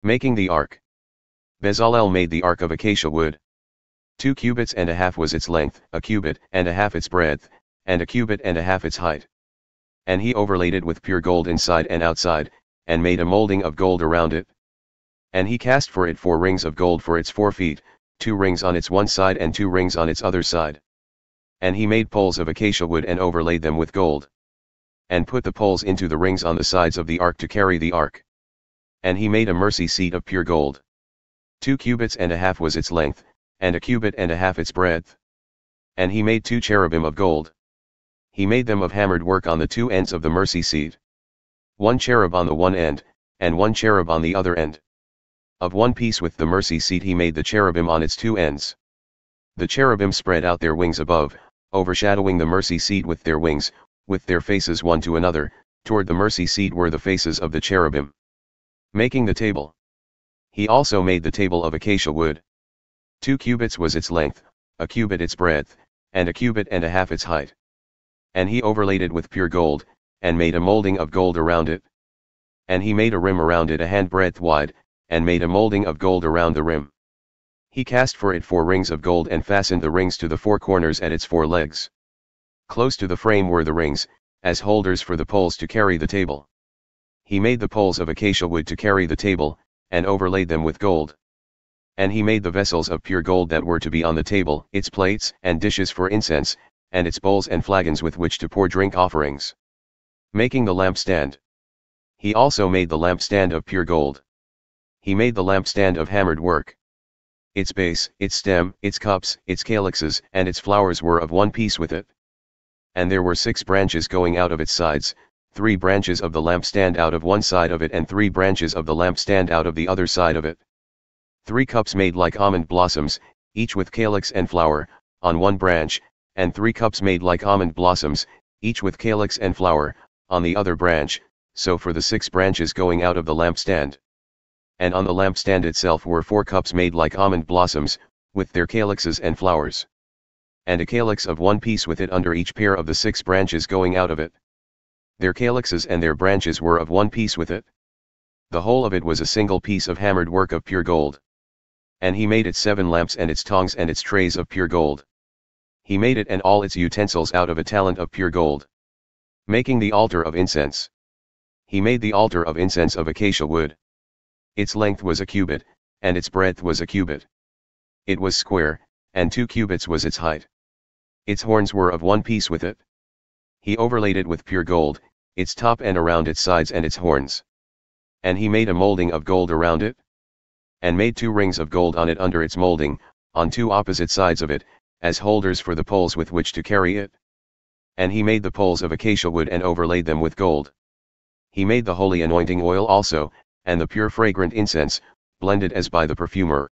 Making the ark. Bezalel made the ark of acacia wood. 2 cubits and a half was its length, a cubit and a half its breadth, and a cubit and a half its height. And he overlaid it with pure gold inside and outside, and made a molding of gold around it. And he cast for it 4 rings of gold for its 4 feet, 2 rings on its one side and 2 rings on its other side. And he made poles of acacia wood and overlaid them with gold. And put the poles into the rings on the sides of the ark to carry the ark. And he made a mercy seat of pure gold. 2 cubits and a half was its length, and a cubit and a half its breadth. And he made 2 cherubim of gold. He made them of hammered work on the 2 ends of the mercy seat. 1 cherub on the one end, and 1 cherub on the other end. Of one piece with the mercy seat he made the cherubim on its 2 ends. The cherubim spread out their wings above, overshadowing the mercy seat with their wings, with their faces one to another. Toward the mercy seat were the faces of the cherubim. Making the table. He also made the table of acacia wood. 2 cubits was its length, a cubit its breadth, and a cubit and a half its height. And he overlaid it with pure gold, and made a molding of gold around it. And he made a rim around it a handbreadth wide, and made a molding of gold around the rim. He cast for it 4 rings of gold and fastened the rings to the 4 corners at its 4 legs. Close to the frame were the rings, as holders for the poles to carry the table. He made the poles of acacia wood to carry the table, and overlaid them with gold. And he made the vessels of pure gold that were to be on the table, its plates and dishes for incense, and its bowls and flagons with which to pour drink offerings. Making the lampstand. He also made the lampstand of pure gold. He made the lampstand of hammered work. Its base, its stem, its cups, its calyxes, and its flowers were of one piece with it. And there were 6 branches going out of its sides, 3 branches of the lampstand out of one side of it and 3 branches of the lampstand out of the other side of it. 3 cups made like almond blossoms, each with calyx and flower, on one branch, and 3 cups made like almond blossoms, each with calyx and flower, on the other branch, so for the 6 branches going out of the lampstand. And on the lampstand itself were 4 cups made like almond blossoms, with their calyxes and flowers. And a calyx of one piece with it under each pair of the 6 branches going out of it. Their calyxes and their branches were of one piece with it. The whole of it was a single piece of hammered work of pure gold. And he made it 7 lamps and its tongs and its trays of pure gold. He made it and all its utensils out of a talent of pure gold. Making the altar of incense. He made the altar of incense of acacia wood. Its length was a cubit, and its breadth was a cubit. It was square, and 2 cubits was its height. Its horns were of one piece with it. He overlaid it with pure gold, its top and around its sides and its horns. And he made a molding of gold around it. And made 2 rings of gold on it under its molding, on 2 opposite sides of it, as holders for the poles with which to carry it. And he made the poles of acacia wood and overlaid them with gold. He made the holy anointing oil also, and the pure fragrant incense, blended as by the perfumer.